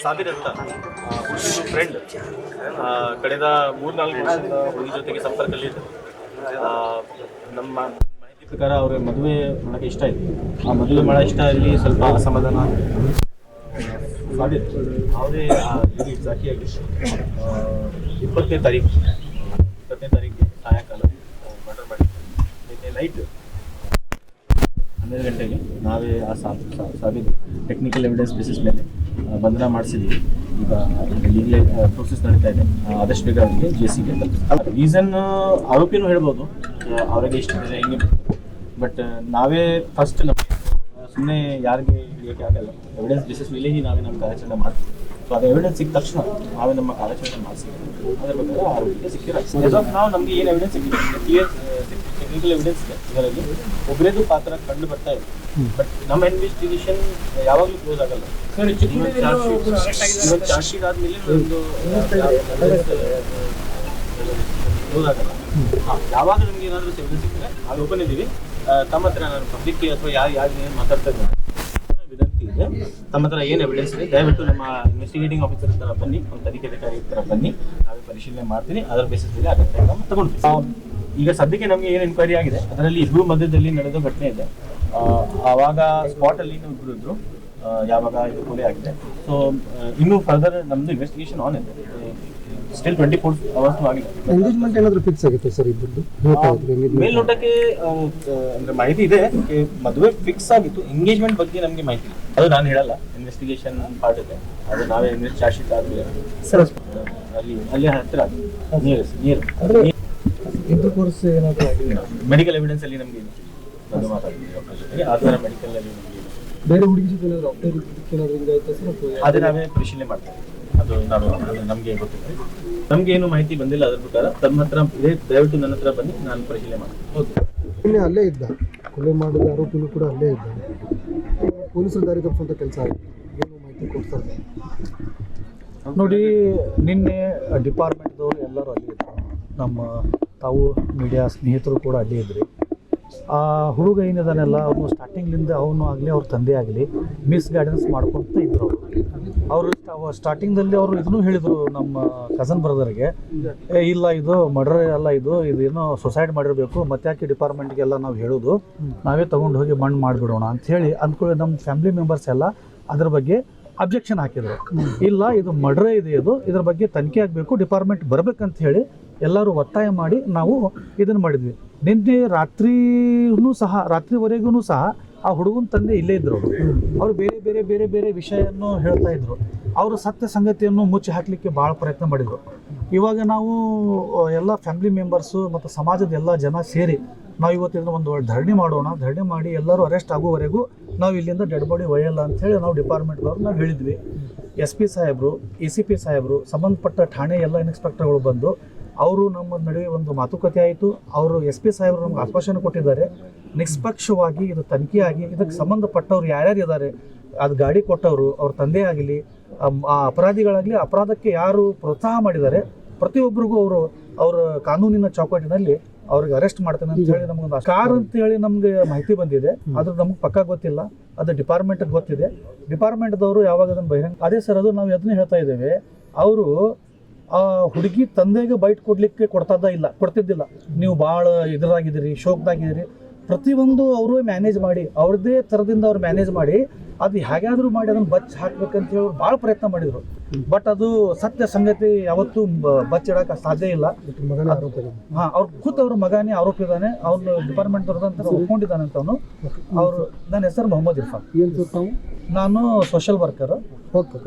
ಸಾಬಿರ್ ಅಂತ ಫ್ರೆಂಡ್ ಕಳೆದ 3-4 ವರ್ಷದಿಂದ ಹುಡುಗಿ ಜೊತೆಗೆ ಸಂಪರ್ಕದಲ್ಲಿ ಇದ್ದರು. ನಮ್ಮ ಮಾಹಿತಿ ಪ್ರಕಾರ ಅವ್ರ ಮದುವೆ ಮಾಡೋಕ್ಕೆ ಇಷ್ಟ ಆಯಿತು. ಆ ಮದುವೆ ಮಾಡೋ ಇಷ್ಟ ಅಲ್ಲಿ ಸ್ವಲ್ಪ ಅಸಮಾಧಾನ. ಸಾಬಿರ್ ಅವರೇ ಎಕ್ಸಾಕ್ಟಿಯಾಗಿ 20ನೇ ತಾರೀಕು ಸಾಯಂಕಾಲ ಮರ್ಡರ್ ಮಾಡಿದ್ವಿ. ನೈಟ್ 12 ಗಂಟೆಗೆ ನಾವೇ ಆ ಸಾಬಿರ್ ಟೆಕ್ನಿಕಲ್ ಎವಿಡೆನ್ಸ್ ಬೇಸಿಸ್ ಮೇಲೆ ಬಂಧನ ಮಾಡಿಸಿದ್ವಿ. ಈಗ ಈಗಲೇ ಪ್ರೋಸೆಸ್ ನಡೀತಾ ಇದೆ. ಆದಷ್ಟು ಬೇಗ ಅವರಿಗೆ ಜೇಸಿಗೆ ರೀಸನ್ ಆರೋಪಿನೂ ಹೇಳ್ಬೋದು, ಅವರಿಗೆ ಇಷ್ಟ ಇದೆ ಹಿಂಗೆ. ಬಟ್ ನಾವೇ ಫಸ್ಟ್ ಸುಮ್ಮನೆ ಯಾರಿಗೆ ಹಿಡಿಯೋಕ್ಕೆ ಆಗಲ್ಲ, ಎವಿಡೆನ್ಸ್ ಬೇಸಿಸ್ ಮೇಲೆ ನಾವೇ ನಮ್ಮ ಕಾರ್ಯಾಚರಣೆ ಮಾಡ್ತೀವಿ. ಸೊ ಅದು ಎವಿಡೆನ್ಸ್ ಸಿಕ್ಕ ತಕ್ಷಣ ನಾವೇ ನಮ್ಮ ಕಾರ್ಯಾಚರಣೆ ಮಾಡಿಸಿದ್ವಿ. ಅದರ ಪ್ರಕಾರ ಆರೋಪಿಗೆ ಸಿಕ್ಕಿರೋ ನಾವು ನಮಗೆ ಏನು ಎವಿಡೆನ್ಸ್ ಸಿಕ್ಕಿದೆ, ಕ್ಲಿಯರ್ ಟೆಕ್ನಿಕಲ್ ಎವಿಡೆನ್ಸ್ ಇದೆ. ಇದರಲ್ಲಿ ಒಬ್ಬರೇದು ಪಾತ್ರ ಕಂಡು ಬರ್ತಾ ಇದೆ. ಬಟ್ ನಮ್ಮ ಇನ್ವೆಸ್ಟಿಗೇಷನ್ ಯಾವಾಗಲೂ ಕ್ಲೋಸ್ ಆಗಲ್ಲ. ಚಾರ್ಜ್ ಶೀಟ್ ಆದಮೇಲೆ ಒಂದು ಕ್ಲೋಸ್ ಆಗಲ್ಲ. ಯಾವಾಗ ನಮ್ಗೆ ಏನಾದರೂ ಎವಿಡೆನ್ಸ್ ಸಿಕ್ಕಿದ್ರೆ ಅದು ಓಪನ್ ಇದ್ದೀವಿ. ತಮ್ಮ ಹತ್ರ ನಾನು ಪಬ್ಲಿಕ್ಗೆ ಅಥವಾ ಯಾರು ಏನು ಮಾತಾಡ್ತಾ ಇದ್ದಾರೆ ವಿನಂತಿ ಇದೆ, ತಮ್ಮ ಹತ್ರ ಏನು ಎವಿಡೆನ್ಸ್ ಇದೆ ದಯವಿಟ್ಟು ನಮ್ಮ ಇನ್ವೆಸ್ಟಿಗೇಟಿಂಗ್ ಆಫೀಸರ್ ಹತ್ರ ಬನ್ನಿ, ನಮ್ಮ ತನಿಖಾಧಿಕಾರಿ ಹತ್ರ ಬನ್ನಿ, ನಾವೇ ಪರಿಶೀಲನೆ ಮಾಡ್ತೀನಿ. ಅದರ ಬೇಸಿಸ್ ಮೇಲೆ ಅಗತ್ಯ ಕ್ರಮ ತಗೊಳ್ತೀವಿ. ಈಗ ಸದ್ಯಕ್ಕೆ ನಮಗೆ ಏನು ಎನ್ಕ್ವೈರಿ ಆಗಿದೆ ಅದರಲ್ಲಿ ಇಬ್ಬರು ಮಧ್ಯದಲ್ಲಿ ನಡೆದ ಘಟನೆ ಇದೆ. ಆವಾಗ ಸ್ಪಾಟಲ್ಲಿ ಇಬ್ಬರು ಇದ್ರು ಯಾವಾಗ ಇದು ಕೊಲೆ ಆಗಿದೆ. ಸೊ ಇನ್ನೂ ಫರ್ದರ್ ನಮ್ಮದು ಇನ್ವೆಸ್ಟಿಗೇಷನ್ ಆನ್ ಇದೆ. ಸ್ಟಿಲ್ 24 hours ಆಗಿದೆ. ಎಂಗೇಜ್ಮೆಂಟ್ ಏನಾದರೂ ಫಿಕ್ಸ್ ಆಗಿತ್ತು ಸರ್ ಇಬ್ಬರದ್ದು? ಮೇಲ್ನೋಟಕ್ಕೆ ಅಂದರೆ ಮಾಹಿತಿ ಇದೆ, ಮದುವೆ ಫಿಕ್ಸ್ ಆಗಿತ್ತು. ಎಂಗೇಜ್ಮೆಂಟ್ ಬಗ್ಗೆ ನಮಗೆ ಮಾಹಿತಿ ಇಲ್ಲ, ಅದು ನಾನು ಹೇಳಲ್ಲ. ಇನ್ವೆಸ್ಟಿಗೇಷನ್ ಪಾರ್ಟ್ ಇದೆ, ಅದು ನಾವೇ ಚಾರ್ಜ್ ಶೀಟ್ ಆದಮೇಲೆ ಸರ್ ಅಲ್ಲಿ ಹತ್ತಿರ ನೀರು ಇಬ್ಬರು ಕೋರ್ಸ್ ಏನಾದರೂ ಮೆಡಿಕಲ್ ಎವಿಡೆನ್ಸ್ ಅಲ್ಲಿ ನಮಗೆ ಅದು ಮಾತಾಡ್ತೀವಿ ಡಾಕ್ಟರ್ ಜೊತೆಗೆ. ಆ ಥರ ಮೆಡಿಕಲ್ ಅಲ್ಲಿ ಬೇರೆ ಹುಡುಗಿ ಜೊತೆ ಏನಾದರೂ ಅಪ್ಡೇಟ್ ಏನಾದರೂ ಹಿಂಗಾಯ್ತಾ ಸರ್? ಅದೇ ನಾವೇ ಪರಿಶೀಲನೆ ಮಾಡ್ತೀವಿ. ಅದು ನಮಗೆ ಗೊತ್ತಿದೆ, ನಮ್ಗೆ ಏನು ಮಾಹಿತಿ ಬಂದಿಲ್ಲ. ಅದ್ರ ಪ್ರಕಾರ ತಮ್ಮ ಹತ್ರ ದಯವಿಟ್ಟು ನನ್ನ ಹತ್ರ ಬನ್ನಿ, ನಾನು ಪರಿಶೀಲನೆ ಮಾಡ್ತೀನಿ. ಓಕೆ. ಅಲ್ಲೇ ಇದ್ದ, ಕೊಲೆ ಮಾಡಿದ ಆರೋಪಿನೂ ಕೂಡ ಅಲ್ಲೇ ಇದ್ದ. ಪೊಲೀಸರು ದಾರಿ ತಪ್ಪಿಸುವಂಥ ಕೆಲಸ ಆಗಿದೆ, ಏನು ಮಾಹಿತಿ ಕೊಡ್ತಾರೆ ನೋಡಿ. ನಿನ್ನೆ ಡಿಪಾರ್ಟ್ಮೆಂಟ್ದವರು ಎಲ್ಲರೂ ಅಲ್ಲಿ ಇದ್ದರು, ನಮ್ಮ ತಾವು ಮೀಡಿಯಾ ಸ್ನೇಹಿತರು ಕೂಡ ಅಲ್ಲೇ ಇದ್ರಿ. ಆ ಹುಡುಗ ಏನಿದಾನೆಲ್ಲ ಅವನು ಸ್ಟಾರ್ಟಿಂಗ್ಲಿಂದ ಅವನು ಆಗಲಿ ಅವ್ರ ತಂದೆ ಆಗಲಿ ಮಿಸ್ ಗೈಡೆನ್ಸ್ ಮಾಡ್ಕೊತ ಇದ್ರು. ಅವರು ಸ್ಟಾರ್ಟಿಂಗ್ದಲ್ಲಿ ಅವರು ಇದನ್ನು ಹೇಳಿದರು ನಮ್ಮ ಕಸನ್ ಬ್ರದರ್ಗೆ, ಇಲ್ಲ ಇದು ಮರ್ಡರ್ ಅಲ್ಲ, ಇದೇನೋ ಸುಸೈಡ್ ಮಾಡಿರಬೇಕು, ಮತ್ತೆ ಯಾಕೆ ಡಿಪಾರ್ಟ್ಮೆಂಟ್ಗೆಲ್ಲ ನಾವು ಹೇಳೋದು, ನಾವೇ ತೊಗೊಂಡು ಹೋಗಿ ಮಣ್ಣು ಮಾಡಿಬಿಡೋಣ ಅಂಥೇಳಿ ಅಂದ್ಕೊಳ್ಳಿ. ನಮ್ಮ ಫ್ಯಾಮಿಲಿ ಮೆಂಬರ್ಸ್ ಎಲ್ಲ ಅದ್ರ ಬಗ್ಗೆ ಅಬ್ಜೆಕ್ಷನ್ ಹಾಕಿದರು. ಇಲ್ಲ ಇದು ಮರ್ಡರ್ ಇದೆ, ಇದ್ರ ಬಗ್ಗೆ ತನಿಖೆ ಆಗಬೇಕು, ಡಿಪಾರ್ಟ್ಮೆಂಟ್ ಬರಬೇಕಂತ ಹೇಳಿ ಎಲ್ಲರೂ ಒತ್ತಾಯ ಮಾಡಿ ನಾವು ಇದನ್ನು ಮಾಡಿದ್ವಿ. ನಿನ್ನೆ ರಾತ್ರಿವರೆಗೂ ಸಹ ಆ ಹುಡುಗನ ತಂದೆ ಇಲ್ಲೇ ಇದ್ದರು. ಅವರು ಬೇರೆ ಬೇರೆ ವಿಷಯವನ್ನು ಹೇಳ್ತಾ ಇದ್ರು. ಅವರು ಸತ್ಯ ಸಂಗತಿಯನ್ನು ಮುಚ್ಚಿ ಹಾಕಲಿಕ್ಕೆ ಭಾಳ ಪ್ರಯತ್ನ ಮಾಡಿದರು. ಇವಾಗ ನಾವು ಎಲ್ಲ ಫ್ಯಾಮಿಲಿ ಮೆಂಬರ್ಸು ಮತ್ತು ಸಮಾಜದ ಎಲ್ಲ ಜನ ಸೇರಿ ನಾವು ಇವತ್ತಿನ ಒಂದು ಧರಣಿ ಮಾಡೋಣ, ಧರಣಿ ಮಾಡಿ ಎಲ್ಲರೂ ಅರೆಸ್ಟ್ ಆಗುವವರೆಗೂ ನಾವು ಇಲ್ಲಿಂದ ಡೆಡ್ ಬಾಡಿ ಒಯ್ಯಲ್ಲ ಅಂಥೇಳಿ ನಾವು ಡಿಪಾರ್ಟ್ಮೆಂಟ್ದವ್ರು ನಾವು ಹೇಳಿದ್ವಿ. SP ಸಾಹೇಬರು, ACP ಸಾಹೇಬರು, ಸಂಬಂಧಪಟ್ಟ ಠಾಣೆ ಎಲ್ಲ ಇನ್ಸ್ಪೆಕ್ಟರ್ಗಳು ಬಂದು ಅವರು ನಮ್ಮ ನಡುವೆ ಒಂದು ಮಾತುಕತೆ ಆಯಿತು. ಅವರು SP ಸಾಹೇಬರು ನಮ್ಗೆ ಆಶ್ವಾಸನೆ ಕೊಟ್ಟಿದ್ದಾರೆ, ನಿಷ್ಪಕ್ಷವಾಗಿ ಇದು ತನಿಖೆಯಾಗಿ ಇದಕ್ಕೆ ಸಂಬಂಧಪಟ್ಟವ್ರು ಯಾರ್ಯಾರು ಇದ್ದಾರೆ, ಅದು ಗಾಡಿ ಕೊಟ್ಟವರು ಅವ್ರ ತಂದೆ ಆಗಲಿ ಆ ಅಪರಾಧಿಗಳಾಗಲಿ, ಅಪರಾಧಕ್ಕೆ ಯಾರು ಪ್ರೋತ್ಸಾಹ ಮಾಡಿದ್ದಾರೆ ಪ್ರತಿಯೊಬ್ಬರಿಗೂ ಅವರ ಕಾನೂನಿನ ಚೌಕಟ್ಟಿನಲ್ಲಿ ಅವ್ರಿಗೆ ಅರೆಸ್ಟ್ ಮಾಡ್ತೇನೆ ಅಂತ ಹೇಳಿ ನಮಗೊಂದು ಕಾರ್ ಅಂತ ಹೇಳಿ ನಮ್ಗೆ ಮಾಹಿತಿ ಬಂದಿದೆ. ಅದ್ರ ನಮ್ಗೆ ಪಕ್ಕ ಗೊತ್ತಿಲ್ಲ, ಅದು ಡಿಪಾರ್ಟ್ಮೆಂಟ್ಗೆ ಗೊತ್ತಿದೆ. ಡಿಪಾರ್ಟ್ಮೆಂಟ್ದವರು ಯಾವಾಗ ಅದನ್ನು ಬಹಿರಂಗ ಅದೇ ಸರ್, ಅದು ನಾವು ಅದನ್ನೇ ಹೇಳ್ತಾ ಇದ್ದೇವೆ. ಅವರು ಆ ಹುಡುಗಿ ತಂದೆಗೆ ಬೈಟ್ ಕೊಡ್ತಿದ್ದಿಲ್ಲ. ನೀವು ಭಾಳ ಇದರಾಗಿದ್ದೀರಿ, ಶೋಕದಾಗಿದ್ದೀರಿ, ಪ್ರತಿಯೊಂದು ಅವರು ಮ್ಯಾನೇಜ್ ಮಾಡಿ ಅವ್ರದ್ದೇ ಥರದಿಂದ ಅವ್ರು ಮ್ಯಾನೇಜ್ ಮಾಡಿ ಅದು ಹೇಗಾದರೂ ಮಾಡಿ ಅದನ್ನು ಬಚ್ಚಿ ಹಾಕ್ಬೇಕಂತ ಹೇಳಿ ಅವ್ರು ಭಾಳ ಪ್ರಯತ್ನ ಮಾಡಿದರು. ಬಟ್ ಅದು ಸತ್ಯ ಸಂಗತಿ ಯಾವತ್ತೂ ಬಚ್ಚಿಡೋಕೆ ಸಾಧ್ಯ ಇಲ್ಲ. ಅವ್ರ ಮಗನೇ ಆರೋಪಿ ಇದ್ದಾನೆ, ಅವ್ನು ಡಿಪಾರ್ಟ್ಮೆಂಟ್ದವ್ರದಂತ ಒಪ್ಕೊಂಡಿದ್ದಾನೆ ಅಂತ ಅವನು. ನನ್ನ ಹೆಸರು ಮೊಹಮ್ಮದ್ ಇರ್ಫಾನ್. ಏನು ನಾನು ಸೋಷಿಯಲ್ ವರ್ಕರ್. ಓಕೆ.